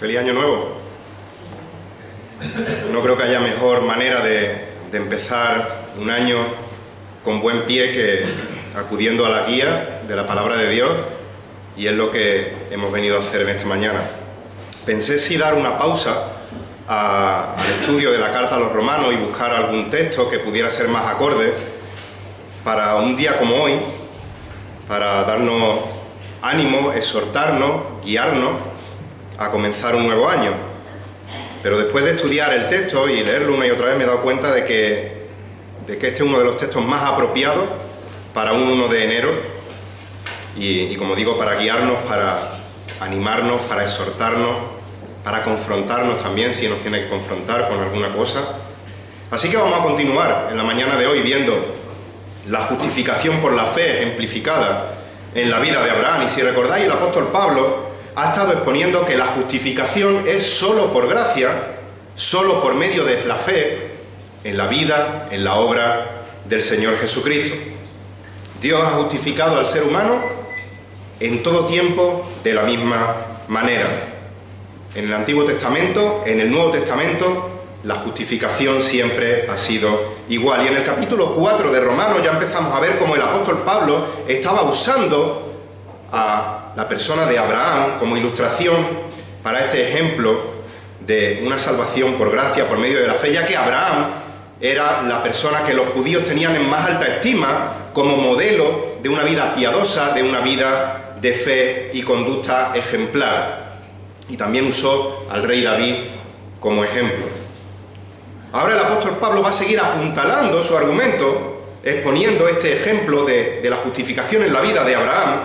Feliz Año Nuevo. No creo que haya mejor manera de empezar un año con buen pie que acudiendo a la guía de la Palabra de Dios, y es lo que hemos venido a hacer en esta mañana. Pensé si dar una pausa al estudio de la Carta a los Romanos y buscar algún texto que pudiera ser más acorde para un día como hoy, para darnos ánimo, exhortarnos, guiarnos a comenzar un nuevo año. Pero después de estudiar el texto y leerlo una y otra vez me he dado cuenta de que este es uno de los textos más apropiados para un 1 de enero y como digo, para guiarnos, para animarnos, para exhortarnos, para confrontarnos también si nos tiene que confrontar con alguna cosa. Así que vamos a continuar en la mañana de hoy viendo la justificación por la fe ejemplificada en la vida de Abraham. Y si recordáis, el apóstol Pablo ha estado exponiendo que la justificación es solo por gracia, solo por medio de la fe en la vida, en la obra del Señor Jesucristo. Dios ha justificado al ser humano en todo tiempo de la misma manera. En el Antiguo Testamento, en el Nuevo Testamento, la justificación siempre ha sido igual. Y en el capítulo 4 de Romanos ya empezamos a ver cómo el apóstol Pablo estaba usando a la persona de Abraham como ilustración para este ejemplo de una salvación por gracia, por medio de la fe, ya que Abraham era la persona que los judíos tenían en más alta estima como modelo de una vida piadosa, de una vida de fe y conducta ejemplar. Y también usó al rey David como ejemplo. Ahora el apóstol Pablo va a seguir apuntalando su argumento, exponiendo este ejemplo de la justificación en la vida de Abraham,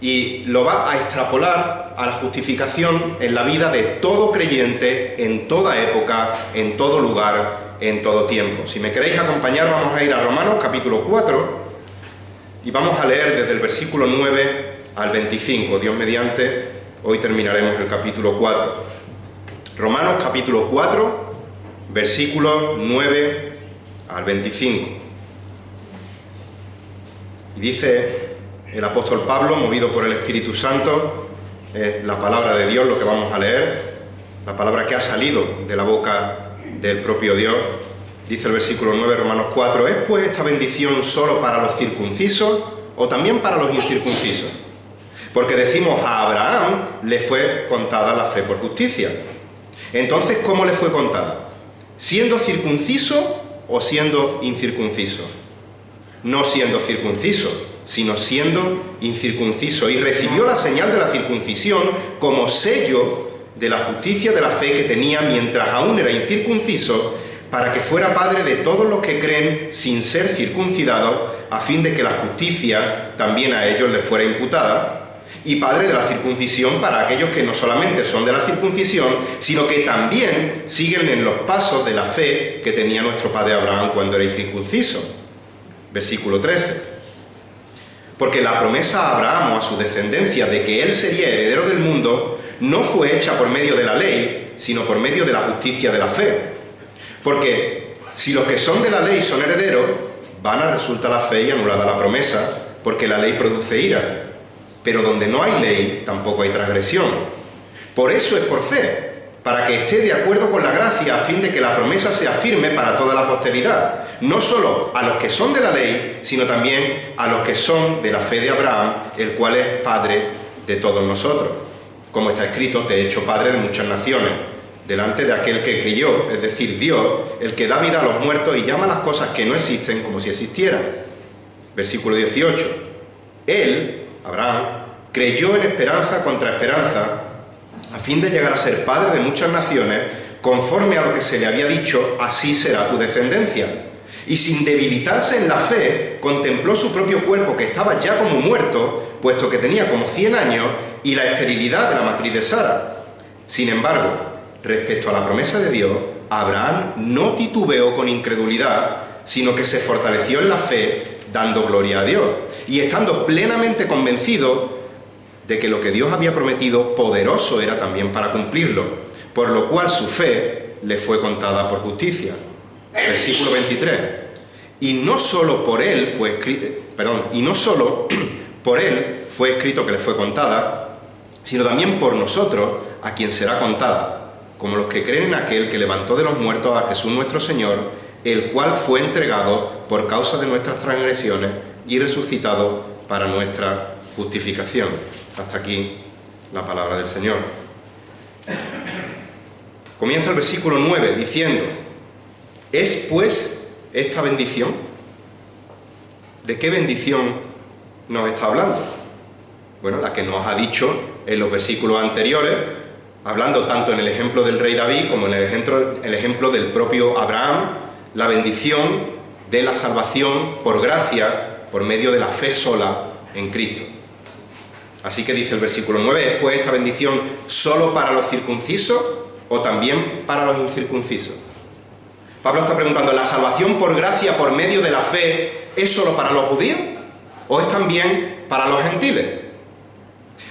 y lo va a extrapolar a la justificación en la vida de todo creyente, en toda época, en todo lugar, en todo tiempo. Si me queréis acompañar, vamos a ir a Romanos capítulo 4 y vamos a leer desde el versículo 9 al 25. Dios mediante, hoy terminaremos el capítulo 4. Romanos capítulo 4, versículos 9 al 25. Y dice el apóstol Pablo, movido por el Espíritu Santo, es la palabra de Dios lo que vamos a leer, la palabra que ha salido de la boca del propio Dios. Dice el versículo 9, Romanos 4, ¿es pues esta bendición solo para los circuncisos o también para los incircuncisos? Porque decimos, a Abraham le fue contada la fe por justicia. Entonces, ¿cómo le fue contada? ¿Siendo circunciso o siendo incircunciso? No siendo circunciso, sino siendo incircunciso, y recibió la señal de la circuncisión como sello de la justicia de la fe que tenía mientras aún era incircunciso, para que fuera padre de todos los que creen sin ser circuncidados, a fin de que la justicia también a ellos les fuera imputada, y padre de la circuncisión para aquellos que no solamente son de la circuncisión, sino que también siguen en los pasos de la fe que tenía nuestro padre Abraham cuando era incircunciso. Versículo 13. Porque la promesa a Abraham o a su descendencia de que él sería heredero del mundo no fue hecha por medio de la ley, sino por medio de la justicia de la fe. Porque si los que son de la ley son herederos, vana resulta la fe y anulada la promesa, porque la ley produce ira. Pero donde no hay ley, tampoco hay transgresión. Por eso es por fe, para que esté de acuerdo con la gracia, a fin de que la promesa sea firme para toda la posteridad, no solo a los que son de la ley, sino también a los que son de la fe de Abraham, el cual es Padre de todos nosotros. Como está escrito, te he hecho Padre de muchas naciones, delante de aquel que creyó, es decir, Dios, el que da vida a los muertos y llama las cosas que no existen como si existieran. Versículo 18. Él, Abraham, creyó en esperanza contra esperanza, a fin de llegar a ser padre de muchas naciones, conforme a lo que se le había dicho, así será tu descendencia. Y sin debilitarse en la fe, contempló su propio cuerpo que estaba ya como muerto, puesto que tenía como 100 años, y la esterilidad de la matriz de Sara. Sin embargo, respecto a la promesa de Dios, Abraham no titubeó con incredulidad, sino que se fortaleció en la fe, dando gloria a Dios, y estando plenamente convencido de que lo que Dios había prometido, poderoso era también para cumplirlo, por lo cual su fe le fue contada por justicia. Versículo 23. Y no solo por él fue escrito que le fue contada, sino también por nosotros, a quien será contada, como los que creen en aquel que levantó de los muertos a Jesús nuestro Señor, el cual fue entregado por causa de nuestras transgresiones y resucitado para nuestra justificación. Hasta aquí la palabra del Señor. Comienza el versículo 9 diciendo: ¿es pues esta bendición? ¿De qué bendición nos está hablando? Bueno, la que nos ha dicho en los versículos anteriores, hablando tanto en el ejemplo del rey David como en el ejemplo del propio Abraham, la bendición de la salvación por gracia, por medio de la fe sola en Cristo. Así que dice el versículo 9, ¿es pues esta bendición solo para los circuncisos o también para los incircuncisos? Pablo está preguntando, ¿la salvación por gracia, por medio de la fe, es solo para los judíos o es también para los gentiles?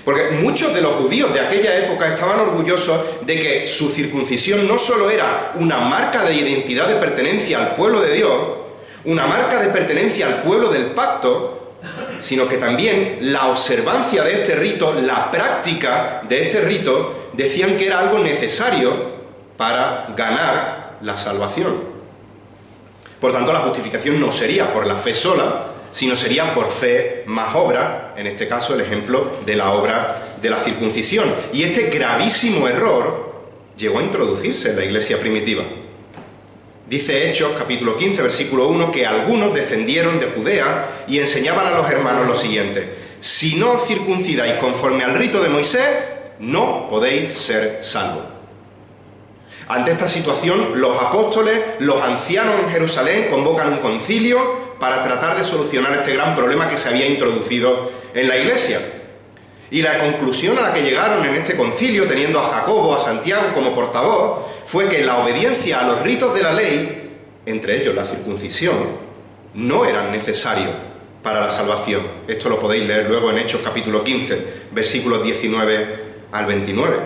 Porque muchos de los judíos de aquella época estaban orgullosos de que su circuncisión no solo era una marca de identidad de pertenencia al pueblo de Dios, una marca de pertenencia al pueblo del pacto, sino que también la observancia de este rito, la práctica de este rito, decían que era algo necesario para ganar la salvación. Por tanto, la justificación no sería por la fe sola, sino sería por fe más obra, en este caso el ejemplo de la obra de la circuncisión. Y este gravísimo error llegó a introducirse en la iglesia primitiva. Dice Hechos, capítulo 15, versículo 1, que algunos descendieron de Judea y enseñaban a los hermanos lo siguiente: si no os circuncidáis conforme al rito de Moisés, no podéis ser salvos. Ante esta situación, los apóstoles, los ancianos en Jerusalén, convocan un concilio para tratar de solucionar este gran problema que se había introducido en la iglesia. Y la conclusión a la que llegaron en este concilio, teniendo a Jacobo, a Santiago como portavoz, fue que la obediencia a los ritos de la ley, entre ellos la circuncisión, no eran necesarios para la salvación. Esto lo podéis leer luego en Hechos capítulo 15, versículos 19 al 29.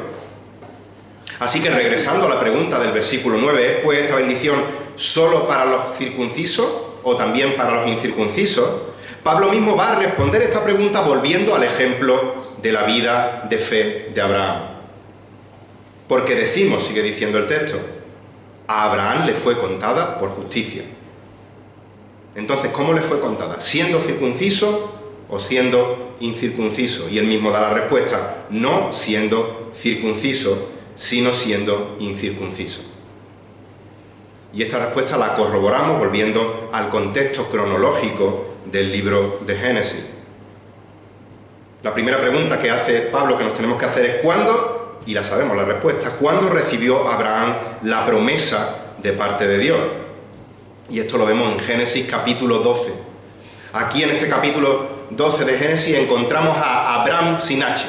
Así que regresando a la pregunta del versículo 9, ¿es pues esta bendición solo para los circuncisos o también para los incircuncisos? Pablo mismo va a responder esta pregunta volviendo al ejemplo de la vida de fe de Abraham. Porque decimos, sigue diciendo el texto, a Abraham le fue contada por justicia. Entonces, ¿cómo le fue contada? ¿Siendo circunciso o siendo incircunciso? Y él mismo da la respuesta, no siendo circunciso, sino siendo incircunciso. Y esta respuesta la corroboramos volviendo al contexto cronológico del libro de Génesis. La primera pregunta que hace Pablo que nos tenemos que hacer es ¿cuándo? Y la sabemos la respuesta. ¿Cuándo recibió Abraham la promesa de parte de Dios? Y esto lo vemos en Génesis capítulo 12. Aquí en este capítulo 12 de Génesis encontramos a Abraham sin H.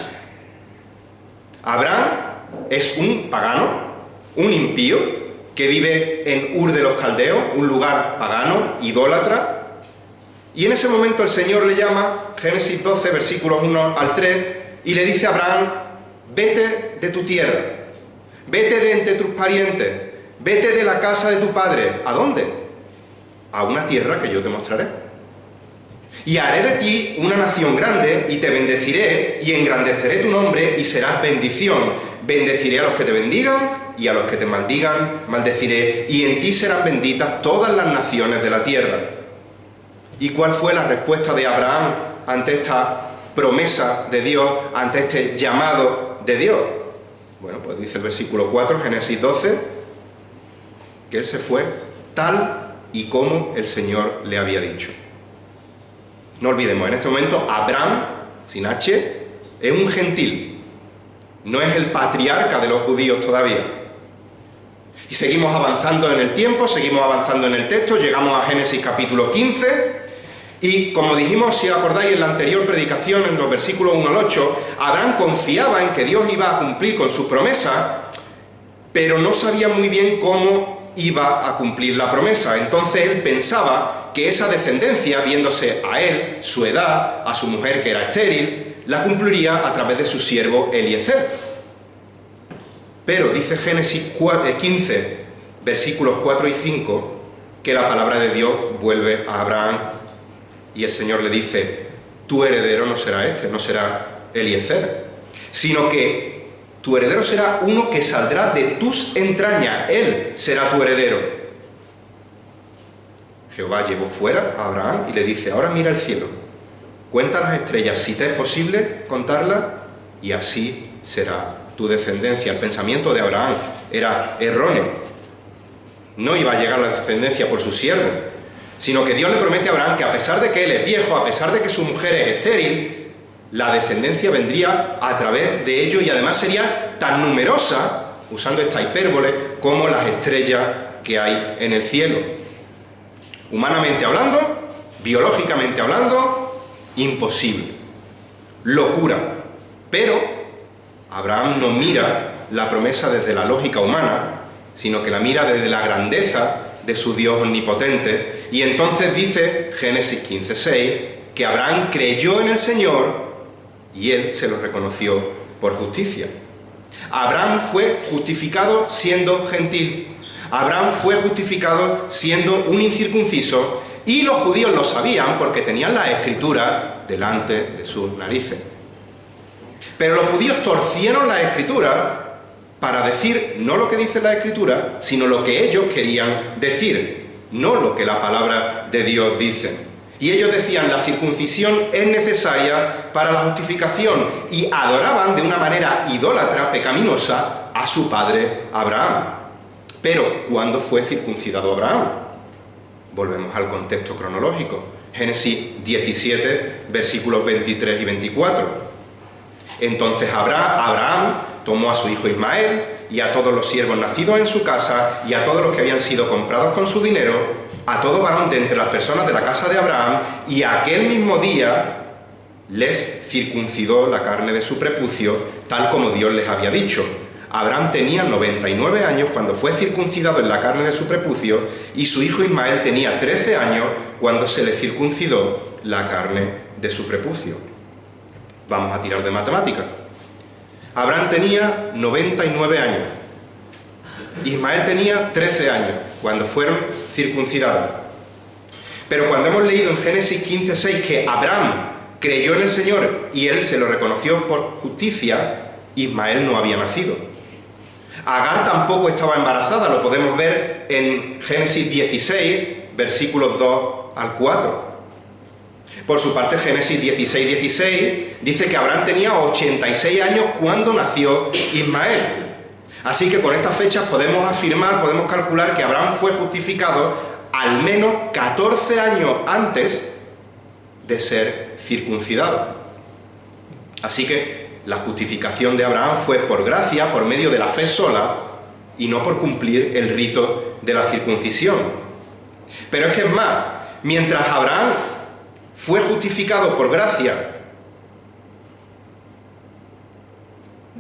Abraham es un pagano, un impío, que vive en Ur de los Caldeos, un lugar pagano, idólatra. Y en ese momento el Señor le llama, Génesis 12, versículos 1 al 3, y le dice a Abraham, vete de tu tierra, vete de entre tus parientes, vete de la casa de tu padre. ¿A dónde? A una tierra que yo te mostraré. Y haré de ti una nación grande, y te bendeciré, y engrandeceré tu nombre, y serás bendición. Bendeciré a los que te bendigan, y a los que te maldigan, maldeciré, y en ti serán benditas todas las naciones de la tierra. ¿Y cuál fue la respuesta de Abraham ante esta promesa de Dios, ante este llamado de Dios? Bueno, pues dice el versículo 4, Génesis 12, que él se fue tal y como el Señor le había dicho. No olvidemos, en este momento Abraham, sin H, es un gentil, no es el patriarca de los judíos todavía. Y seguimos avanzando en el tiempo, seguimos avanzando en el texto, llegamos a Génesis capítulo 15, y como dijimos, si acordáis en la anterior predicación, en los versículos 1 al 8, Abraham confiaba en que Dios iba a cumplir con su promesa, pero no sabía muy bien cómo iba a cumplir la promesa. Entonces él pensaba que esa descendencia, viéndose a él, su edad, a su mujer que era estéril, la cumpliría a través de su siervo Eliezer. Pero dice Génesis 15, versículos 4 y 5, que la palabra de Dios vuelve a Abraham y el Señor le dice, tu heredero no será este, no será Eliezer, sino que tu heredero será uno que saldrá de tus entrañas, él será tu heredero. Jehová llevó fuera a Abraham y le dice, ahora mira el cielo, cuenta las estrellas, si te es posible contarlas, y así será tu descendencia. El pensamiento de Abraham era erróneo. No iba a llegar la descendencia por su siervo, sino que Dios le promete a Abraham que a pesar de que él es viejo, a pesar de que su mujer es estéril, la descendencia vendría a través de ellos y además sería tan numerosa, usando esta hipérbole, como las estrellas que hay en el cielo. Humanamente hablando, biológicamente hablando, imposible. Locura. Pero Abraham no mira la promesa desde la lógica humana, sino que la mira desde la grandeza de su Dios omnipotente. Y entonces dice Génesis 15:6 que Abraham creyó en el Señor y él se lo reconoció por justicia. Abraham fue justificado siendo gentil. Abraham fue justificado siendo un incircunciso y los judíos lo sabían porque tenían la Escritura delante de sus narices. Pero los judíos torcieron la Escritura para decir no lo que dice la Escritura, sino lo que ellos querían decir, no lo que la palabra de Dios dice. Y ellos decían, la circuncisión es necesaria para la justificación, y adoraban de una manera idólatra, pecaminosa, a su padre Abraham. Pero, ¿cuándo fue circuncidado Abraham? Volvemos al contexto cronológico. Génesis 17, versículos 23 y 24. Entonces Abraham tomó a su hijo Ismael y a todos los siervos nacidos en su casa y a todos los que habían sido comprados con su dinero, a todo varón de entre las personas de la casa de Abraham, y aquel mismo día les circuncidó la carne de su prepucio, tal como Dios les había dicho. Abraham tenía 99 años cuando fue circuncidado en la carne de su prepucio, y su hijo Ismael tenía 13 años cuando se le circuncidó la carne de su prepucio. Vamos a tirar de matemáticas. Abraham tenía 99 años. Ismael tenía 13 años cuando fueron circuncidados. Pero cuando hemos leído en Génesis 15:6 que Abraham creyó en el Señor y él se lo reconoció por justicia, Ismael no había nacido. Agar tampoco estaba embarazada, lo podemos ver en Génesis 16, versículos 2 al 4. Por su parte, Génesis 16 dice que Abraham tenía 86 años cuando nació Ismael. Así que con estas fechas podemos afirmar, podemos calcular que Abraham fue justificado al menos 14 años antes de ser circuncidado. Así que la justificación de Abraham fue por gracia, por medio de la fe sola, y no por cumplir el rito de la circuncisión. Pero es que es más, mientras Abraham fue justificado por gracia,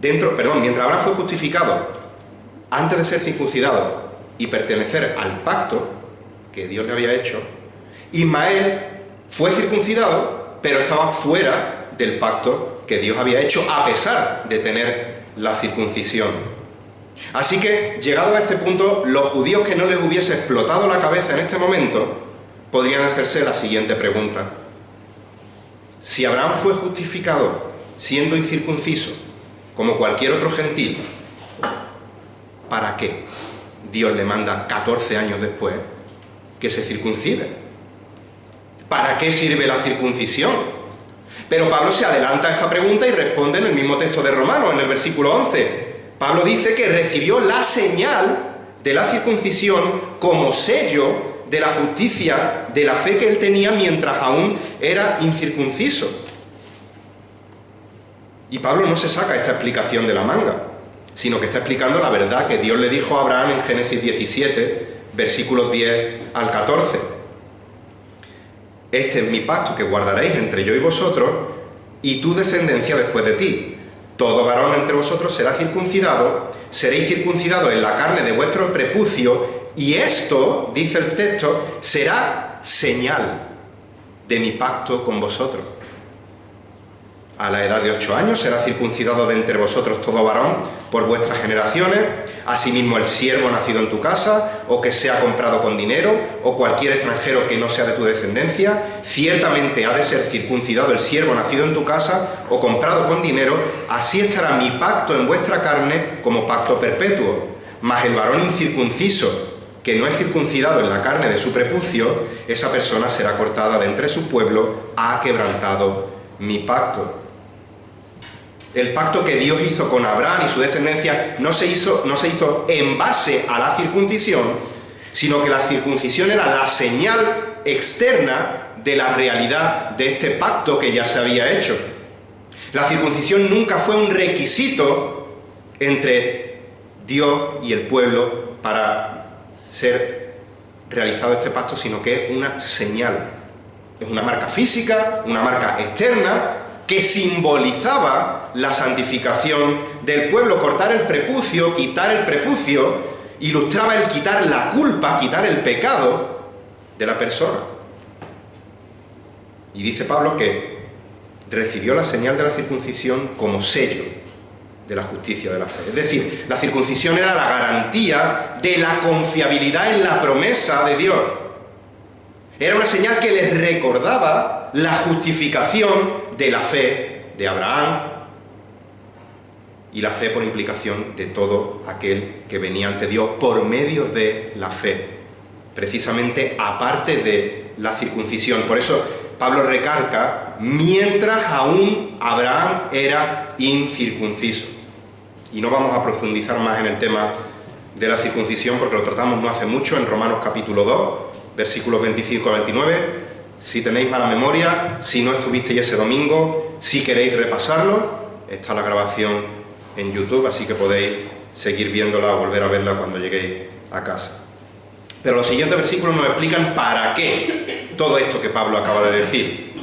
mientras Abraham fue justificado antes de ser circuncidado y pertenecer al pacto que Dios le había hecho, Ismael fue circuncidado, pero estaba fuera del pacto que Dios había hecho, a pesar de tener la circuncisión. Así que, llegado a este punto, los judíos que no les hubiese explotado la cabeza en este momento, podrían hacerse la siguiente pregunta. Si Abraham fue justificado siendo incircunciso, como cualquier otro gentil, ¿para qué Dios le manda 14 años después que se circuncide? ¿Para qué sirve la circuncisión? Pero Pablo se adelanta a esta pregunta y responde en el mismo texto de Romanos, en el versículo 11. Pablo dice que recibió la señal de la circuncisión como sello de la justicia, de la fe que él tenía mientras aún era incircunciso. Y Pablo no se saca esta explicación de la manga, sino que está explicando la verdad que Dios le dijo a Abraham en Génesis 17, versículos 10 al 14. Este es mi pacto que guardaréis entre yo y vosotros, y tu descendencia después de ti. Todo varón entre vosotros será circuncidado, seréis circuncidados en la carne de vuestro prepucio, y esto, dice el texto, será señal de mi pacto con vosotros. A la edad de 8 años será circuncidado de entre vosotros todo varón por vuestras generaciones. Asimismo, el siervo nacido en tu casa, o que sea comprado con dinero, o cualquier extranjero que no sea de tu descendencia, ciertamente ha de ser circuncidado el siervo nacido en tu casa, o comprado con dinero, así estará mi pacto en vuestra carne como pacto perpetuo. Mas el varón incircunciso, que no es circuncidado en la carne de su prepucio, esa persona será cortada de entre su pueblo, ha quebrantado mi pacto. El pacto que Dios hizo con Abraham y su descendencia no se hizo en base a la circuncisión, sino que la circuncisión era la señal externa de la realidad de este pacto que ya se había hecho. La circuncisión nunca fue un requisito entre Dios y el pueblo para ser realizado este pacto, sino que es una señal, es una marca física, una marca externa, que simbolizaba la santificación del pueblo. Cortar el prepucio, quitar el prepucio, ilustraba el quitar la culpa, quitar el pecado de la persona. Y dice Pablo que recibió la señal de la circuncisión como sello de la justicia de la fe. Es decir, la circuncisión era la garantía de la confiabilidad en la promesa de Dios. Era una señal que les recordaba la justificación de la fe de Abraham y la fe por implicación de todo aquel que venía ante Dios por medio de la fe, precisamente aparte de la circuncisión. Por eso Pablo recalca, mientras aún Abraham era incircunciso. Y no vamos a profundizar más en el tema de la circuncisión porque lo tratamos no hace mucho en Romanos capítulo 2, versículos 25 a 29. Si tenéis mala memoria, si no estuvisteis ese domingo, si queréis repasarlo, está la grabación en YouTube, así que podéis seguir viéndola o volver a verla cuando lleguéis a casa. Pero los siguientes versículos nos explican para qué todo esto que Pablo acaba de decir.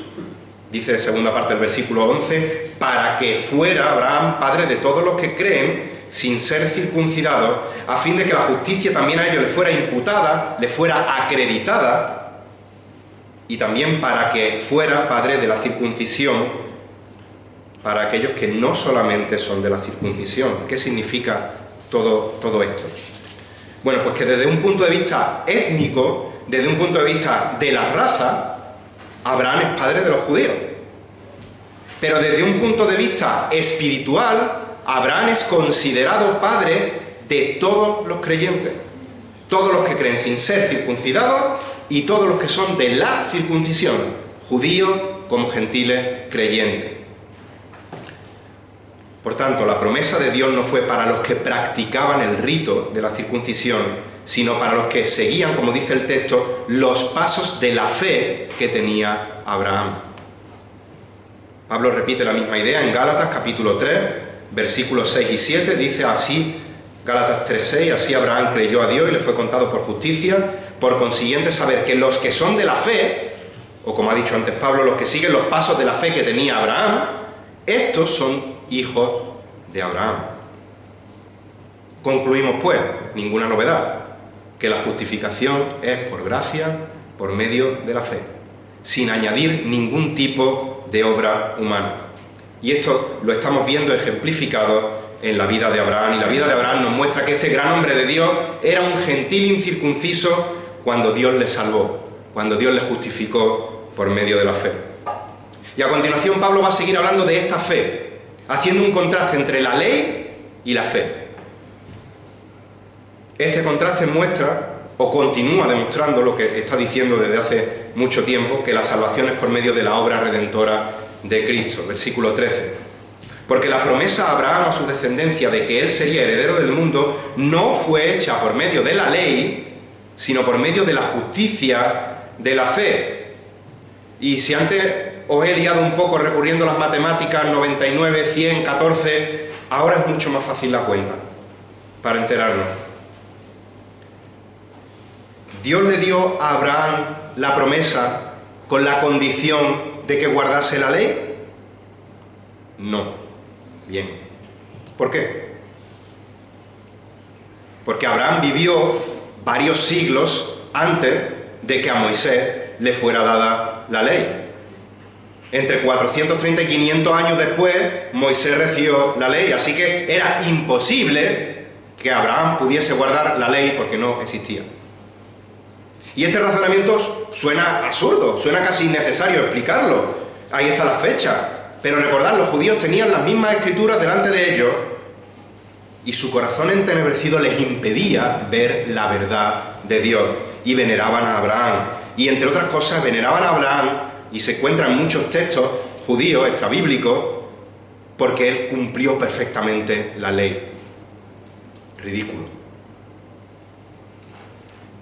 Dice en segunda parte del versículo 11, para que fuera Abraham padre de todos los que creen sin ser circuncidados, a fin de que la justicia también a ellos le fuera imputada, le fuera acreditada, y también para que fuera padre de la circuncisión para aquellos que no solamente son de la circuncisión. ¿Qué significa todo esto? Bueno, pues que desde un punto de vista étnico, desde un punto de vista de la raza, Abraham es padre de los judíos. Pero desde un punto de vista espiritual, Abraham es considerado padre de todos los creyentes. Todos los que creen sin ser circuncidados y todos los que son de la circuncisión, judíos como gentiles creyentes. Por tanto, la promesa de Dios no fue para los que practicaban el rito de la circuncisión, sino para los que seguían, como dice el texto, los pasos de la fe que tenía Abraham. Pablo repite la misma idea en Gálatas capítulo 3, versículos 6 y 7, dice así, Gálatas 3:6, así Abraham creyó a Dios y le fue contado por justicia, por consiguiente saber que los que son de la fe, o como ha dicho antes Pablo, los que siguen los pasos de la fe que tenía Abraham, estos son hijos de Abraham. Concluimos pues, ninguna novedad, que la justificación es por gracia, por medio de la fe, sin añadir ningún tipo de obra humana. Y esto lo estamos viendo ejemplificado en la vida de Abraham, y la vida de Abraham nos muestra que este gran hombre de Dios era un gentil incircunciso cuando Dios le salvó, cuando Dios le justificó por medio de la fe. Y a continuación Pablo va a seguir hablando de esta fe, haciendo un contraste entre la ley y la fe. Este contraste muestra, o continúa demostrando lo que está diciendo desde hace mucho tiempo, que la salvación es por medio de la obra redentora de Cristo. Versículo 13. Porque la promesa a Abraham, a su descendencia, de que él sería heredero del mundo, no fue hecha por medio de la ley, sino por medio de la justicia de la fe. Y si antes os he liado un poco recurriendo a las matemáticas, 99, 100, 14, ahora es mucho más fácil la cuenta, para enterarnos. ¿Dios le dio a Abraham la promesa con la condición de que guardase la ley? No. Bien. ¿Por qué? Porque Abraham vivió varios siglos antes de que a Moisés le fuera dada la ley. Entre 430 y 500 años después, Moisés recibió la ley, así que era imposible que Abraham pudiese guardar la ley porque no existía. Y este razonamiento suena absurdo, suena casi innecesario explicarlo. Ahí está la fecha. Pero recordad, los judíos tenían las mismas escrituras delante de ellos y su corazón entenebrecido les impedía ver la verdad de Dios, y veneraban a Abraham. Y entre otras cosas veneraban a Abraham, y se encuentran muchos textos judíos, extrabíblicos, porque él cumplió perfectamente la ley. Ridículo.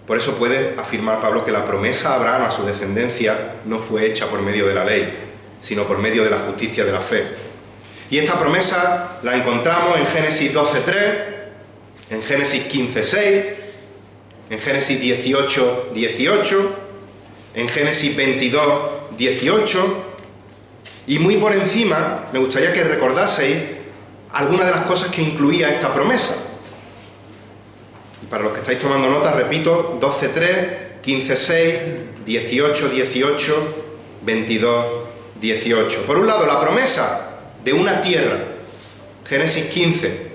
Por eso puede afirmar Pablo que la promesa a Abraham, a su descendencia, no fue hecha por medio de la ley, sino por medio de la justicia de la fe. Y esta promesa la encontramos en Génesis 12:3, en Génesis 15:6, en Génesis 18:18, en Génesis 22:18, y muy por encima me gustaría que recordaseis algunas de las cosas que incluía esta promesa. Y para los que estáis tomando nota, repito: 12:3, 15:6, 18:18, 22:18. Por un lado, la promesa de una tierra. Génesis 15,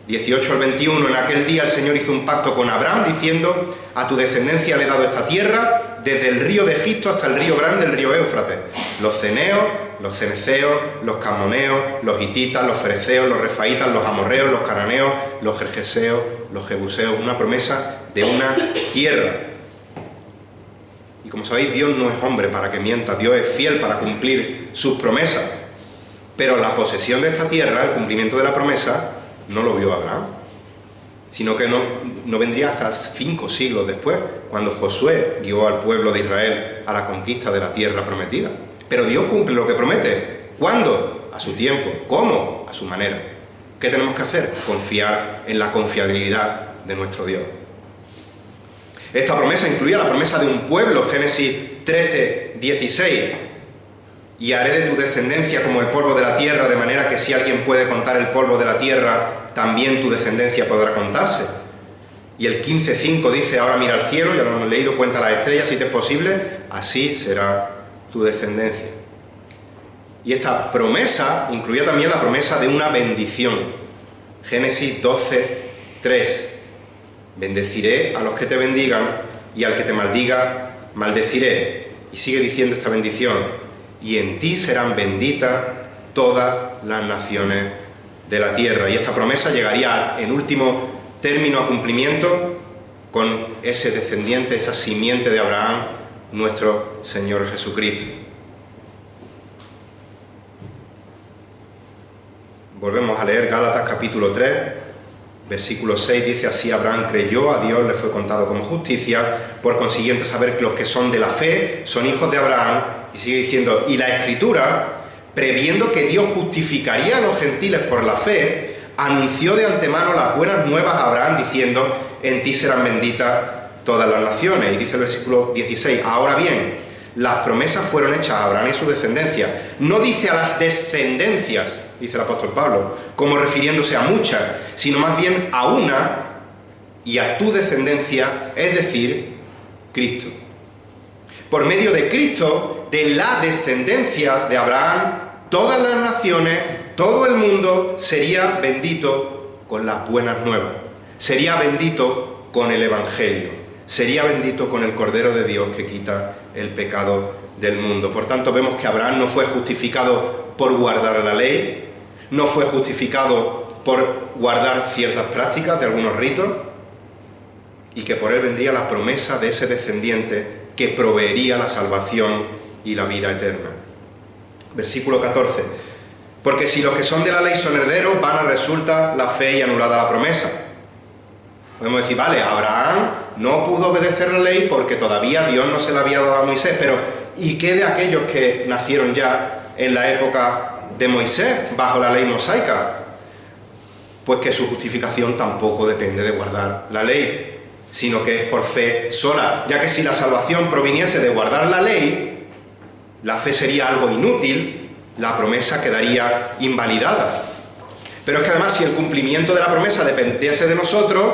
18 al 21, en aquel día el Señor hizo un pacto con Abraham diciendo: a tu descendencia le he dado esta tierra, desde el río de Egipto hasta el río grande, el río Éufrates. Los ceneos, los ceneceos, los camoneos, los hititas, los fereceos, los refaitas, los amorreos, los cananeos, los gergeseos, los jebuseos. Una promesa de una tierra. Y como sabéis, Dios no es hombre para que mienta, Dios es fiel para cumplir sus promesas. Pero la posesión de esta tierra, el cumplimiento de la promesa, no lo vio Abraham, sino que no vendría hasta 5 siglos después, cuando Josué guió al pueblo de Israel a la conquista de la tierra prometida. Pero Dios cumple lo que promete. ¿Cuándo? A su tiempo. ¿Cómo? A su manera. ¿Qué tenemos que hacer? Confiar en la confiabilidad de nuestro Dios. Esta promesa incluía la promesa de un pueblo, Génesis 13, 16. Y haré de tu descendencia como el polvo de la tierra, de manera que si alguien puede contar el polvo de la tierra, también tu descendencia podrá contarse. Y el 15:5 dice: ahora mira al cielo, ya lo hemos leído, cuenta las estrellas si te es posible, así será tu descendencia. Y esta promesa incluía también la promesa de una bendición. Génesis 12:3. Bendeciré a los que te bendigan y al que te maldiga, maldeciré. Y sigue diciendo esta bendición: y en ti serán benditas todas las naciones de la tierra. Y esta promesa llegaría en último término a cumplimiento con ese descendiente, esa simiente de Abraham, nuestro Señor Jesucristo. Volvemos a leer Gálatas capítulo 3, versículo 6, dice: así Abraham creyó a Dios, le fue contado como justicia, por consiguiente saber que los que son de la fe son hijos de Abraham. Y sigue diciendo: y la Escritura, previendo que Dios justificaría a los gentiles por la fe, anunció de antemano las buenas nuevas a Abraham diciendo: en ti serán benditas todas las naciones. Y dice el versículo 16: ahora bien, las promesas fueron hechas a Abraham y su descendencia. No dice a las descendencias, dice el apóstol Pablo, como refiriéndose a muchas, sino más bien a una, y a tu descendencia, es decir, Cristo. Por medio de Cristo, de la descendencia de Abraham, todas las naciones, todo el mundo sería bendito con las buenas nuevas, sería bendito con el Evangelio, sería bendito con el Cordero de Dios que quita el pecado del mundo. Por tanto, vemos que Abraham no fue justificado por guardar la ley, no fue justificado por guardar ciertas prácticas de algunos ritos, y que por él vendría la promesa de ese descendiente que proveería la salvación y la vida eterna. Versículo 14: porque si los que son de la ley son herederos, vana resulta la fe y anulada la promesa. Podemos decir: vale, Abraham no pudo obedecer la ley porque todavía Dios no se la había dado a Moisés, pero ¿y qué de aquellos que nacieron ya en la época de Moisés, bajo la ley mosaica? Pues que su justificación tampoco depende de guardar la ley, sino que es por fe sola, ya que si la salvación proviniese de guardar la ley, la fe sería algo inútil, la promesa quedaría invalidada. Pero es que además, si el cumplimiento de la promesa dependiese de nosotros,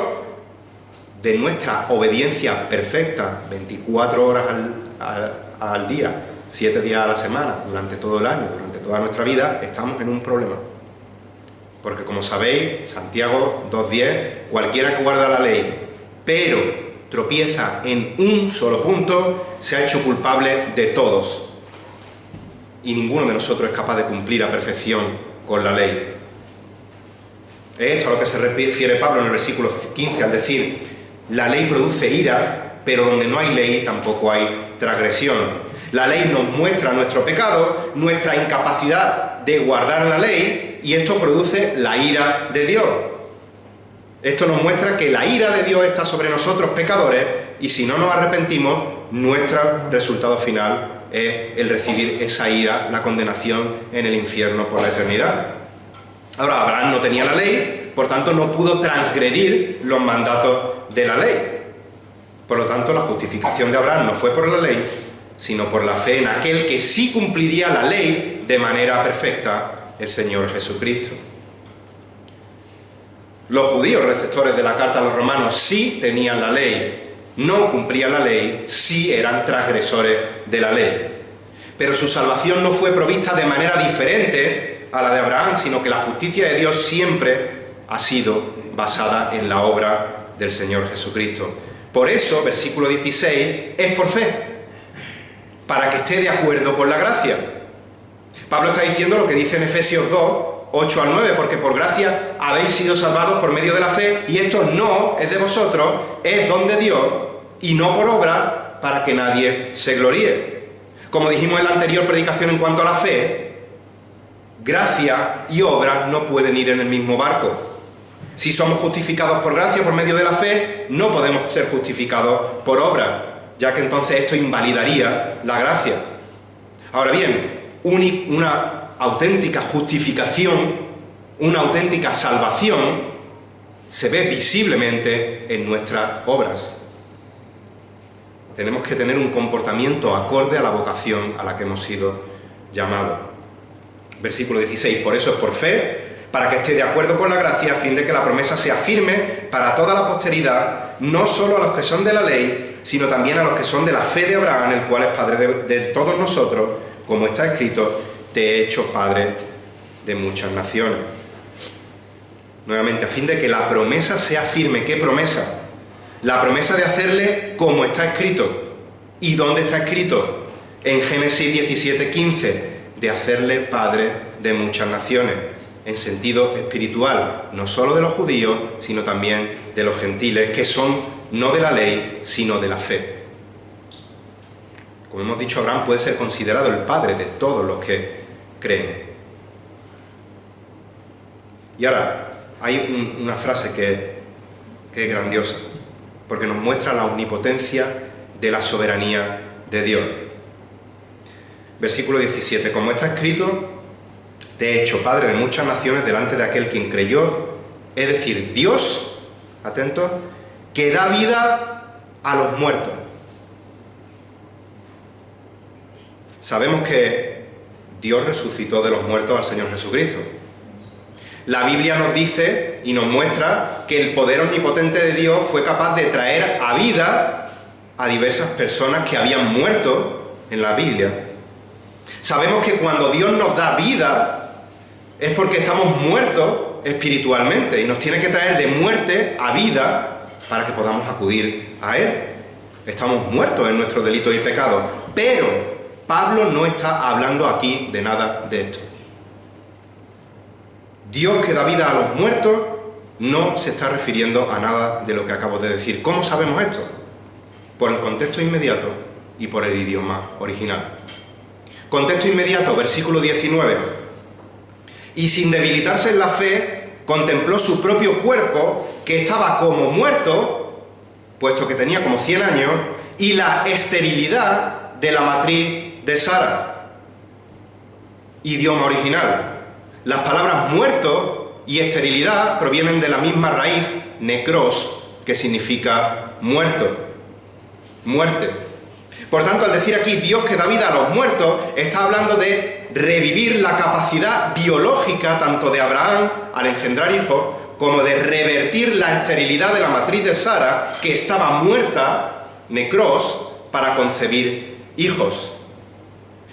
de nuestra obediencia perfecta, 24 horas al día, 7 días a la semana, durante todo el año, durante toda nuestra vida, estamos en un problema. Porque como sabéis, Santiago 2:10, cualquiera que guarda la ley, pero tropieza en un solo punto, se ha hecho culpable de todos. Y ninguno de nosotros es capaz de cumplir a perfección con la ley. Es esto a lo que se refiere Pablo en el versículo 15 al decir: la ley produce ira, pero donde no hay ley tampoco hay transgresión. La ley nos muestra nuestro pecado, nuestra incapacidad de guardar la ley, y esto produce la ira de Dios. Esto nos muestra que la ira de Dios está sobre nosotros pecadores, y si no nos arrepentimos, nuestro resultado final es el recibir esa ira, la condenación en el infierno por la eternidad. Ahora, Abraham no tenía la ley, por tanto no pudo transgredir los mandatos de la ley. Por lo tanto, la justificación de Abraham no fue por la ley, sino por la fe en aquel que sí cumpliría la ley de manera perfecta, el Señor Jesucristo. Los judíos receptores de la carta a los romanos sí tenían la ley, no cumplían la ley, sí eran transgresores de la ley. Pero su salvación no fue provista de manera diferente a la de Abraham, sino que la justicia de Dios siempre ha sido basada en la obra del Señor Jesucristo. Por eso, versículo 16, es por fe, para que esté de acuerdo con la gracia. Pablo está diciendo lo que dice en Efesios 2, 8 al 9, porque por gracia habéis sido salvados por medio de la fe, y esto no es de vosotros, es don de Dios, y no por obra, para que nadie se gloríe. Como dijimos en la anterior predicación en cuanto a la fe, gracia y obra no pueden ir en el mismo barco. Si somos justificados por gracia, por medio de la fe, no podemos ser justificados por obra, ya que entonces esto invalidaría la gracia. Ahora bien, una auténtica justificación, una auténtica salvación, se ve visiblemente en nuestras obras. Tenemos que tener un comportamiento acorde a la vocación a la que hemos sido llamados. Versículo 16, por eso es por fe, para que esté de acuerdo con la gracia, a fin de que la promesa sea firme para toda la posteridad, no solo a los que son de la ley, sino también a los que son de la fe de Abraham, el cual es padre de todos nosotros, como está escrito: te he hecho padre de muchas naciones. Nuevamente, a fin de que la promesa sea firme. ¿Qué promesa? La promesa de hacerle como está escrito. ¿Y dónde está escrito? En Génesis 17:15, de hacerle padre de muchas naciones, en sentido espiritual, no solo de los judíos, sino también de los gentiles, que son no de la ley, sino de la fe. Como hemos dicho, Abraham puede ser considerado el padre de todos los que creen. Y ahora, hay una frase que es grandiosa, porque nos muestra la omnipotencia de la soberanía de Dios. Versículo 17, como está escrito: te he hecho padre de muchas naciones delante de aquel quien creyó, es decir, Dios, atentos, que da vida a los muertos. Sabemos que Dios resucitó de los muertos al Señor Jesucristo. La Biblia nos dice y nos muestra que el poder omnipotente de Dios fue capaz de traer a vida a diversas personas que habían muerto en la Biblia. Sabemos que cuando Dios nos da vida es porque estamos muertos espiritualmente y nos tiene que traer de muerte a vida para que podamos acudir a Él. Estamos muertos en nuestros delitos y pecados, pero Pablo no está hablando aquí de nada de esto. Dios que da vida a los muertos no se está refiriendo a nada de lo que acabo de decir. ¿Cómo sabemos esto? Por el contexto inmediato y por el idioma original. Contexto inmediato, versículo 19. Y sin debilitarse en la fe, contempló su propio cuerpo, que estaba como muerto, puesto que tenía como 100 años, y la esterilidad de la matriz de Sara. Idioma original. Las palabras muerto y esterilidad provienen de la misma raíz, necros, que significa muerto, muerte. Por tanto, al decir aquí Dios que da vida a los muertos, está hablando de revivir la capacidad biológica tanto de Abraham al engendrar hijos, como de revertir la esterilidad de la matriz de Sara, que estaba muerta, necros, para concebir hijos.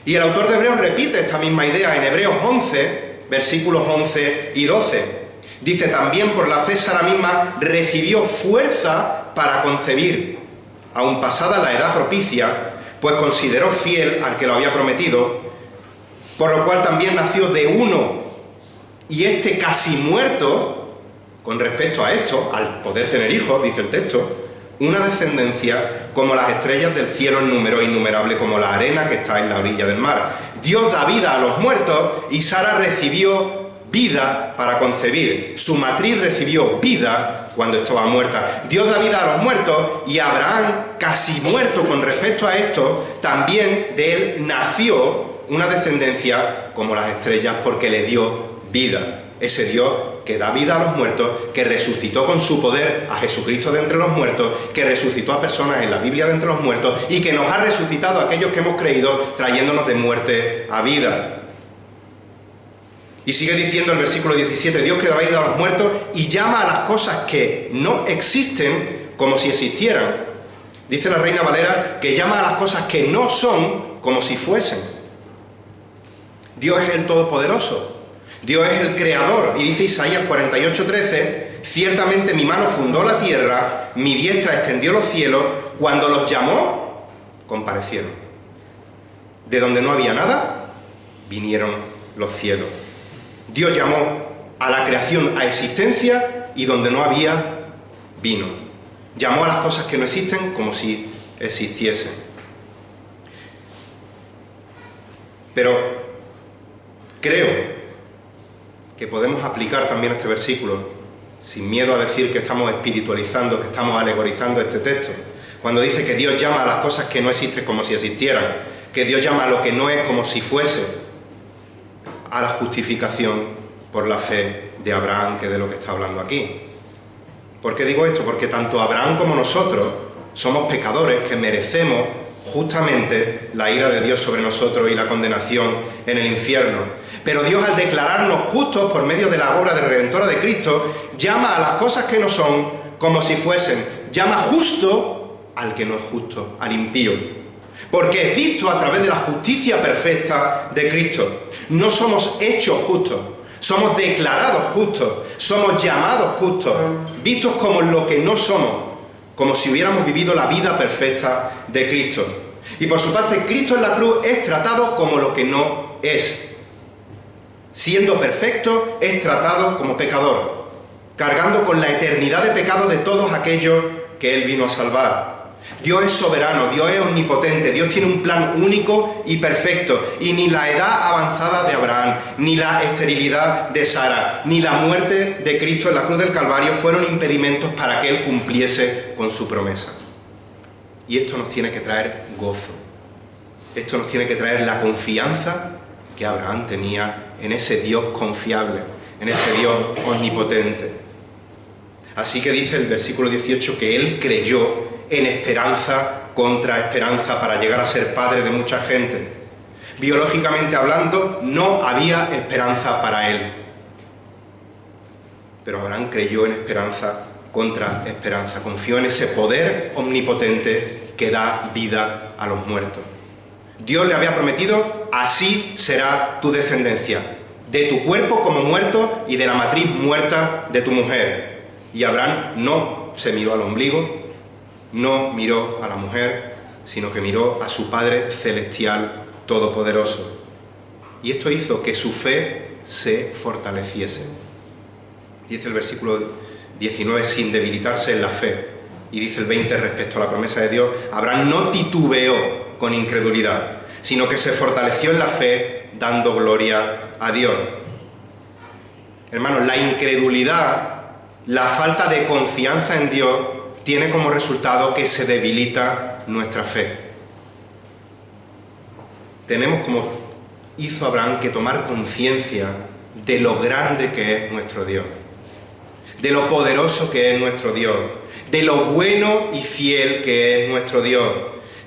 Y el autor de Hebreos repite esta misma idea en Hebreos 11, versículos 11 y 12. Dice, también por la fe Sara misma recibió fuerza para concebir, aun pasada la edad propicia, pues consideró fiel al que lo había prometido, por lo cual también nació de uno, y este casi muerto, con respecto a esto, al poder tener hijos, dice el texto, una descendencia como las estrellas del cielo en número innumerable, como la arena que está en la orilla del mar. Dios da vida a los muertos y Sara recibió vida para concebir. Su matriz recibió vida cuando estaba muerta. Dios da vida a los muertos y Abraham, casi muerto con respecto a esto, también de él nació una descendencia como las estrellas porque le dio vida. Ese Dios que da vida a los muertos, que resucitó con su poder a Jesucristo de entre los muertos, que resucitó a personas en la Biblia de entre los muertos y que nos ha resucitado a aquellos que hemos creído, trayéndonos de muerte a vida. Y sigue diciendo el versículo 17, Dios que da vida a los muertos y llama a las cosas que no existen como si existieran. Dice la Reina Valera que llama a las cosas que no son como si fuesen. Dios es el Todopoderoso. Dios es el Creador, y dice Isaías 48:13, ciertamente mi mano fundó la tierra, mi diestra extendió los cielos, cuando los llamó, comparecieron. De donde no había nada, vinieron los cielos. Dios llamó a la creación a existencia, y donde no había, vino. Llamó a las cosas que no existen como si existiesen. Pero creo que podemos aplicar también este versículo, sin miedo a decir que estamos espiritualizando, que estamos alegorizando este texto, cuando dice que Dios llama a las cosas que no existen como si existieran, que Dios llama a lo que no es como si fuese, a la justificación por la fe de Abraham, que es de lo que está hablando aquí. ¿Por qué digo esto? Porque tanto Abraham como nosotros somos pecadores que merecemos justamente la ira de Dios sobre nosotros y la condenación en el infierno. Pero Dios, al declararnos justos por medio de la obra de redentora de Cristo, llama a las cosas que no son como si fuesen. Llama justo al que no es justo, al impío. Porque es visto a través de la justicia perfecta de Cristo. No somos hechos justos, somos declarados justos, somos llamados justos, vistos como lo que no somos, como si hubiéramos vivido la vida perfecta de Cristo. Y por su parte, Cristo en la cruz es tratado como lo que no es. Siendo perfecto, es tratado como pecador, cargando con la eternidad de pecado de todos aquellos que Él vino a salvar. Dios es soberano, Dios es omnipotente, Dios tiene un plan único y perfecto, y ni la edad avanzada de Abraham, ni la esterilidad de Sara, ni la muerte de Cristo en la cruz del Calvario fueron impedimentos para que Él cumpliese con su promesa. Y esto nos tiene que traer gozo, esto nos tiene que traer la confianza que Abraham tenía en ese Dios confiable, en ese Dios omnipotente. Así que dice el versículo 18 que él creyó en esperanza contra esperanza para llegar a ser padre de mucha gente. Biológicamente hablando, no había esperanza para él. Pero Abraham creyó en esperanza contra esperanza, confió en ese poder omnipotente que da vida a los muertos. Dios le había prometido, así será tu descendencia, de tu cuerpo como muerto y de la matriz muerta de tu mujer. Y Abraham no se miró al ombligo, no miró a la mujer, sino que miró a su Padre celestial todopoderoso. Y esto hizo que su fe se fortaleciese. Dice el versículo 19, sin debilitarse en la fe. Y dice el 20, respecto a la promesa de Dios, Abraham no titubeó con incredulidad, sino que se fortaleció en la fe, dando gloria a Dios. Hermanos, la incredulidad, la falta de confianza en Dios, tiene como resultado que se debilita nuestra fe. Tenemos, como hizo Abraham, que tomar conciencia de lo grande que es nuestro Dios, de lo poderoso que es nuestro Dios, de lo bueno y fiel que es nuestro Dios.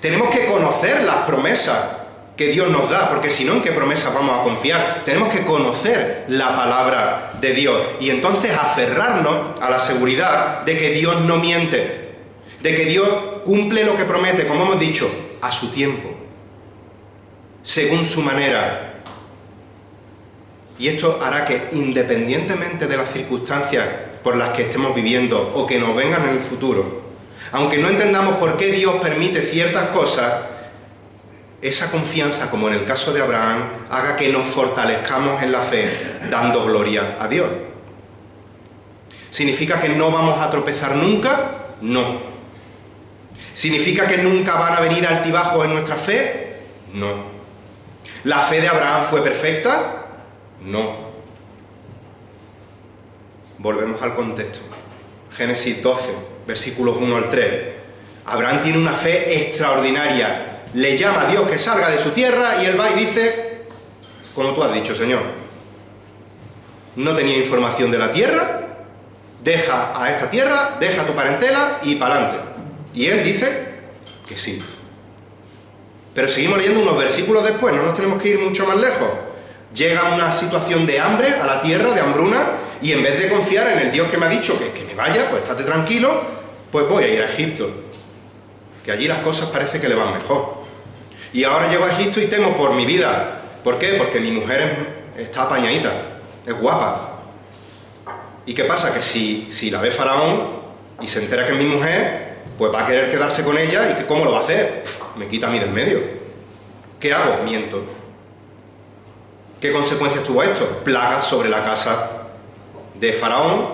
Tenemos que conocer las promesas que Dios nos da, porque si no, ¿en qué promesas vamos a confiar? Tenemos que conocer la palabra de Dios y entonces aferrarnos a la seguridad de que Dios no miente, de que Dios cumple lo que promete, como hemos dicho, a su tiempo, según su manera. Y esto hará que, independientemente de las circunstancias por las que estemos viviendo o que nos vengan en el futuro, aunque no entendamos por qué Dios permite ciertas cosas, esa confianza, como en el caso de Abraham, haga que nos fortalezcamos en la fe, dando gloria a Dios. ¿Significa que no vamos a tropezar nunca? No. ¿Significa que nunca van a venir altibajos en nuestra fe? No. ¿La fe de Abraham fue perfecta? No. Volvemos al contexto. Génesis 12, versículos 1 al 3. Abraham tiene una fe extraordinaria. Le llama a Dios que salga de su tierra y él va y dice, como tú has dicho, Señor. No tenía información de la tierra, deja a esta tierra, deja tu parentela y para adelante. Y él dice que sí. Pero seguimos leyendo unos versículos después, no nos tenemos que ir mucho más lejos. Llega una situación de hambre a la tierra, de hambruna, y en vez de confiar en el Dios que me ha dicho que me vaya, pues estate tranquilo, pues voy a ir a Egipto. Que allí las cosas parece que le van mejor. Y ahora llego a Egipto y temo por mi vida. ¿Por qué? Porque mi mujer está apañadita, es guapa. ¿Y qué pasa? Que si la ve Faraón y se entera que es mi mujer, pues va a querer quedarse con ella y que ¿cómo lo va a hacer? Me quita a mí del medio. ¿Qué hago? Miento. ¿Qué consecuencias tuvo esto? Plagas sobre la casa de Faraón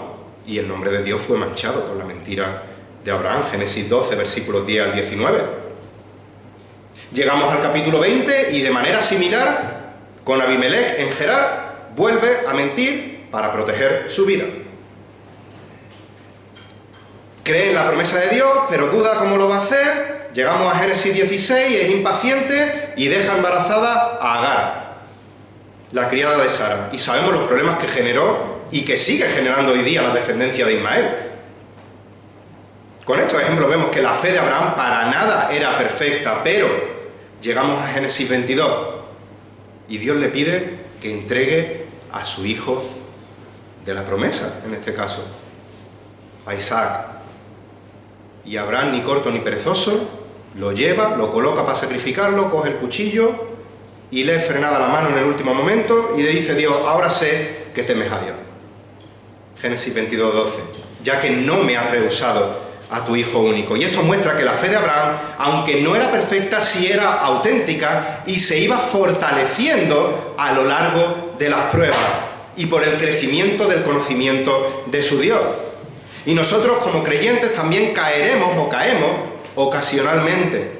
y el nombre de Dios fue manchado por la mentira de Abraham. Génesis 12, versículos 10 al 19. Llegamos al capítulo 20 y de manera similar, con Abimelech en Gerar, vuelve a mentir para proteger su vida. Cree en la promesa de Dios, pero duda cómo lo va a hacer. Llegamos a Génesis 16, es impaciente y deja embarazada a Agar, la criada de Sara. Y sabemos los problemas que generó y que sigue generando hoy día la descendencia de Ismael. Con estos ejemplos vemos que la fe de Abraham para nada era perfecta, pero llegamos a Génesis 22 y Dios le pide que entregue a su hijo de la promesa, en este caso, a Isaac. Y Abraham, ni corto ni perezoso, lo lleva, lo coloca para sacrificarlo, coge el cuchillo y le es frenada la mano en el último momento y le dice Dios, ahora sé que temes a Dios. Génesis 22, 12. Ya que no me has rehusado a tu hijo único. Y esto muestra que la fe de Abraham, aunque no era perfecta, sí era auténtica y se iba fortaleciendo a lo largo de las pruebas y por el crecimiento del conocimiento de su Dios. Y nosotros como creyentes también caeremos o caemos ocasionalmente,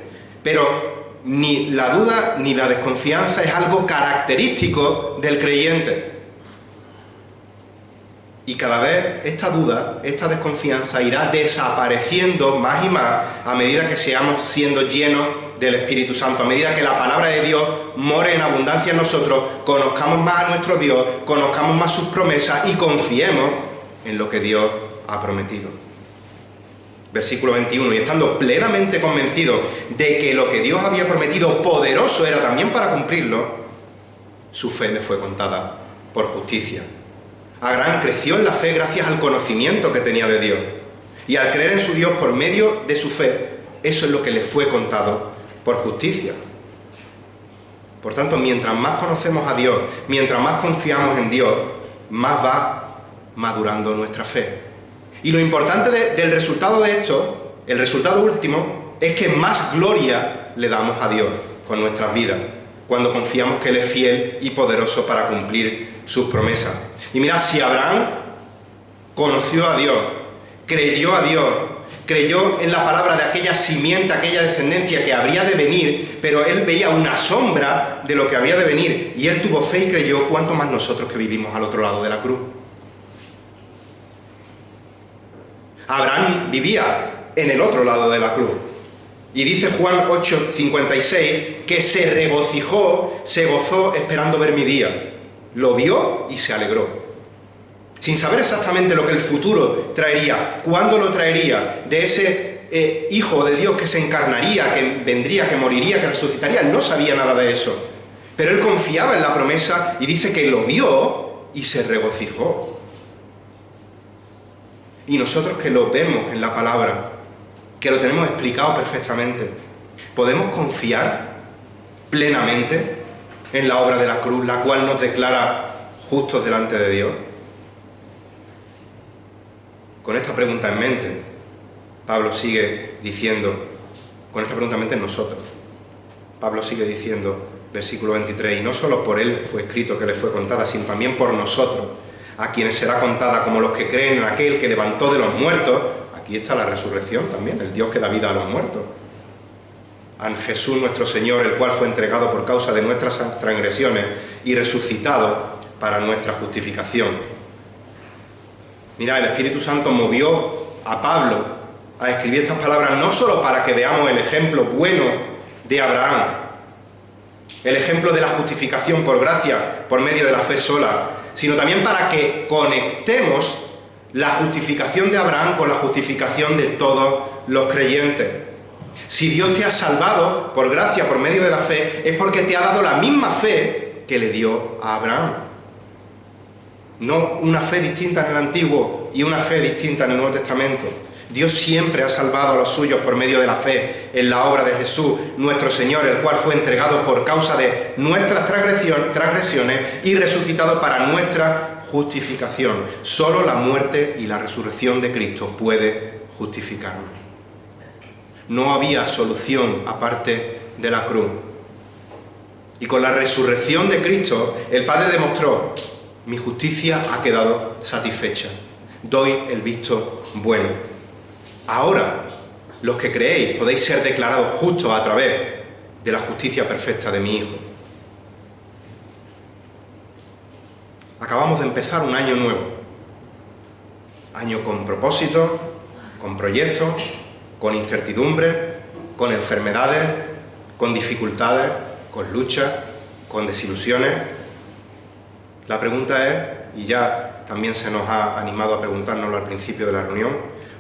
pero ni la duda ni la desconfianza es algo característico del creyente. Y cada vez esta duda, esta desconfianza irá desapareciendo más y más a medida que seamos siendo llenos del Espíritu Santo, a medida que la palabra de Dios more en abundancia en nosotros, conozcamos más a nuestro Dios, conozcamos más sus promesas y confiemos en lo que Dios ha prometido. Versículo 21, y estando plenamente convencido de que lo que Dios había prometido poderoso era también para cumplirlo, su fe le fue contada por justicia. Abraham creció en la fe gracias al conocimiento que tenía de Dios. Y al creer en su Dios por medio de su fe, eso es lo que le fue contado por justicia. Por tanto, mientras más conocemos a Dios, mientras más confiamos en Dios, más va madurando nuestra fe. Y lo importante del resultado de esto, el resultado último, es que más gloria le damos a Dios con nuestras vidas, cuando confiamos que Él es fiel y poderoso para cumplir sus promesas. Y mirad, si Abraham conoció a Dios, creyó a Dios, creyó en la palabra de aquella simiente, aquella descendencia que habría de venir, pero él veía una sombra de lo que había de venir, y él tuvo fe y creyó, ¿cuánto más nosotros que vivimos al otro lado de la cruz? Abraham vivía en el otro lado de la cruz. Y dice Juan 8:56 que se regocijó, se gozó esperando ver mi día. Lo vio y se alegró. Sin saber exactamente lo que el futuro traería, cuándo lo traería, de ese Hijo de Dios que se encarnaría, que vendría, que moriría, que resucitaría, no sabía nada de eso. Pero él confiaba en la promesa y dice que lo vio y se regocijó. Y nosotros que lo vemos en la palabra, que lo tenemos explicado perfectamente, podemos confiar plenamente en la obra de la cruz, la cual nos declara justos delante de Dios? Con esta pregunta en mente, Pablo sigue diciendo, con esta pregunta en mente nosotros, Pablo sigue diciendo, versículo 23, y no solo por él fue escrito que le fue contada, sino también por nosotros, a quienes será contada como los que creen en aquel que levantó de los muertos. Aquí está la resurrección también, el Dios que da vida a los muertos. A Jesús nuestro Señor, el cual fue entregado por causa de nuestras transgresiones y resucitado para nuestra justificación. Mira, el Espíritu Santo movió a Pablo a escribir estas palabras no solo para que veamos el ejemplo bueno de Abraham, el ejemplo de la justificación por gracia, por medio de la fe sola, sino también para que conectemos la justificación de Abraham con la justificación de todos los creyentes. Si Dios te ha salvado por gracia, por medio de la fe, es porque te ha dado la misma fe que le dio a Abraham. No una fe distinta en el Antiguo y una fe distinta en el Nuevo Testamento. Dios siempre ha salvado a los suyos por medio de la fe en la obra de Jesús, nuestro Señor, el cual fue entregado por causa de nuestras transgresiones y resucitado para nuestra justificación. Solo la muerte y la resurrección de Cristo puede justificarnos. No había solución aparte de la cruz. Y con la resurrección de Cristo, el Padre demostró: mi justicia ha quedado satisfecha. Doy el visto bueno. Ahora, los que creéis podéis ser declarados justos a través de la justicia perfecta de mi Hijo. Acabamos de empezar un año nuevo. Año con propósito, con proyectos, con incertidumbre, con enfermedades, con dificultades, con luchas, con desilusiones. La pregunta es, y ya también se nos ha animado a preguntárnoslo al principio de la reunión,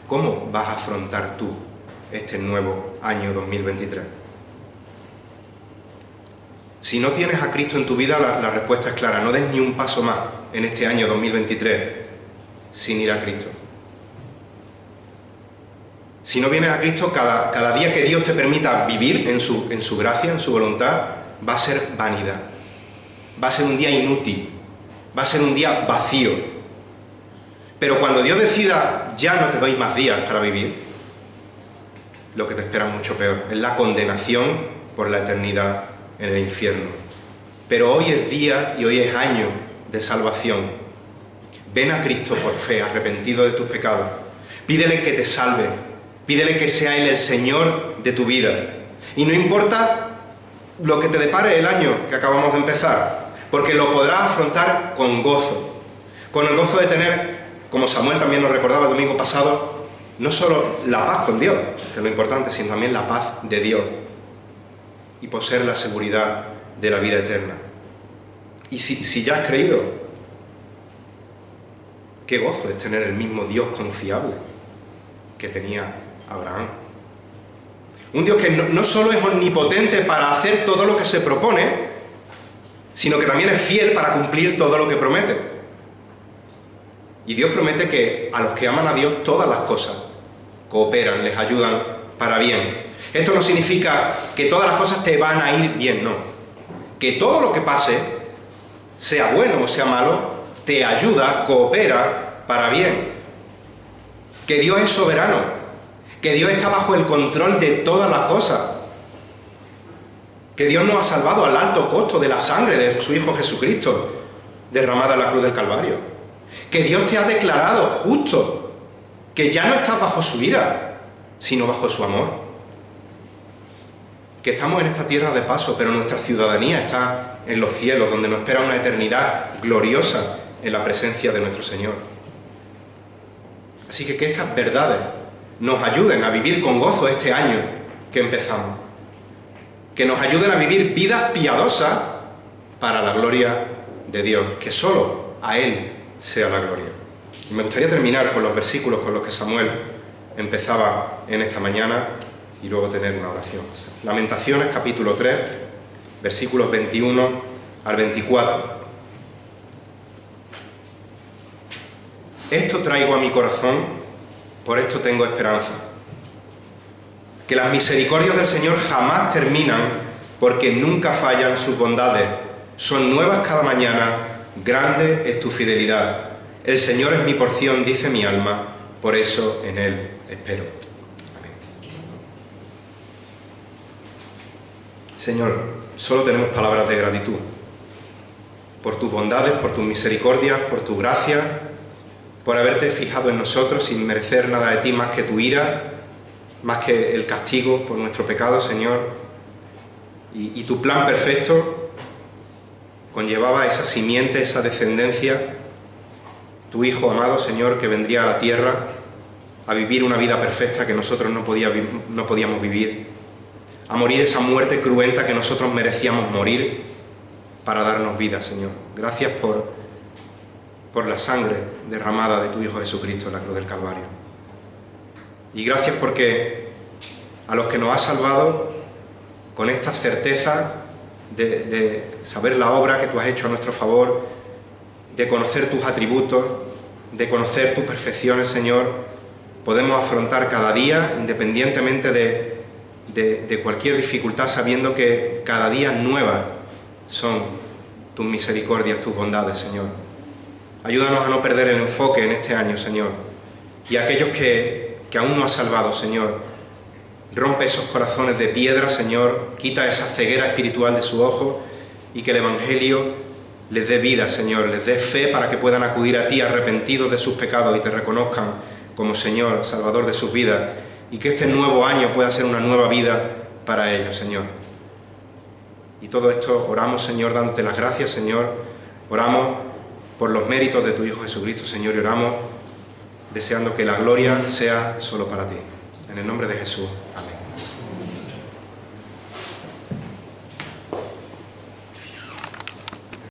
¿cómo vas a afrontar tú este nuevo año 2023? Si no tienes a Cristo en tu vida, la respuesta es clara: no des ni un paso más en este año 2023 sin ir a Cristo. Si no vienes a Cristo, cada día que Dios te permita vivir en su gracia, en su voluntad, va a ser vanidad. Va a ser un día inútil. Va a ser un día vacío. Pero cuando Dios decida, ya no te doy más días para vivir, lo que te espera es mucho peor. Es la condenación por la eternidad en el infierno. Pero hoy es día y hoy es año de salvación. Ven a Cristo por fe, arrepentido de tus pecados. Pídele que te salve. Pídele que sea Él el Señor de tu vida. Y no importa lo que te depare el año que acabamos de empezar, porque lo podrás afrontar con gozo. Con el gozo de tener, como Samuel también nos recordaba el domingo pasado, no solo la paz con Dios, que es lo importante, sino también la paz de Dios. Y poseer la seguridad de la vida eterna. Y si ya has creído, qué gozo es tener el mismo Dios confiable que tenía Abraham. Un Dios que no solo es omnipotente para hacer todo lo que se propone, sino que también es fiel para cumplir todo lo que promete. Y Dios promete que a los que aman a Dios todas las cosas cooperan, les ayudan para bien. Esto no significa que todas las cosas te van a ir bien, no. Que todo lo que pase, sea bueno o sea malo, te ayuda, coopera para bien. Que Dios es soberano, que Dios está bajo el control de todas las cosas, que Dios nos ha salvado al alto costo de la sangre de su Hijo Jesucristo, derramada en la cruz del Calvario, que Dios te ha declarado justo, que ya no estás bajo su ira, sino bajo su amor, que estamos en esta tierra de paso, pero nuestra ciudadanía está en los cielos, donde nos espera una eternidad gloriosa en la presencia de nuestro Señor. Así que estas verdades nos ayuden a vivir con gozo este año que empezamos. Que nos ayuden a vivir vidas piadosas para la gloria de Dios. Que solo a Él sea la gloria. Y me gustaría terminar con los versículos con los que Samuel empezaba en esta mañana y luego tener una oración. Lamentaciones, capítulo 3, versículos 21 al 24. Esto traigo a mi corazón, por esto tengo esperanza. Que las misericordias del Señor jamás terminan, porque nunca fallan sus bondades. Son nuevas cada mañana, grande es tu fidelidad. El Señor es mi porción, dice mi alma, por eso en Él espero. Amén. Señor, solo tenemos palabras de gratitud por tus bondades, por tus misericordias, por tu gracia, por haberte fijado en nosotros sin merecer nada de ti más que tu ira, más que el castigo por nuestro pecado, Señor. Y tu plan perfecto conllevaba esa simiente, esa descendencia, tu Hijo amado, Señor, que vendría a la tierra a vivir una vida perfecta que nosotros no podíamos vivir, a morir esa muerte cruenta que nosotros merecíamos morir para darnos vida, Señor. Gracias por la sangre derramada de tu Hijo Jesucristo en la cruz del Calvario. Y gracias porque a los que nos has salvado con esta certeza de saber la obra que tú has hecho a nuestro favor, de conocer tus atributos, de conocer tus perfecciones, Señor, podemos afrontar cada día, independientemente de cualquier dificultad, sabiendo que cada día nuevas son tus misericordias, tus bondades, Señor. Ayúdanos a no perder el enfoque en este año, Señor. Y a aquellos que aún no has salvado, Señor, rompe esos corazones de piedra, Señor, quita esa ceguera espiritual de su ojo y que el Evangelio les dé vida, Señor, les dé fe para que puedan acudir a ti arrepentidos de sus pecados y te reconozcan como Señor, Salvador de sus vidas, y que este nuevo año pueda ser una nueva vida para ellos, Señor. Y todo esto oramos, Señor, dándote las gracias, Señor, oramos por los méritos de tu Hijo Jesucristo, Señor, y oramos deseando que la gloria sea solo para ti. En el nombre de Jesús. Amén.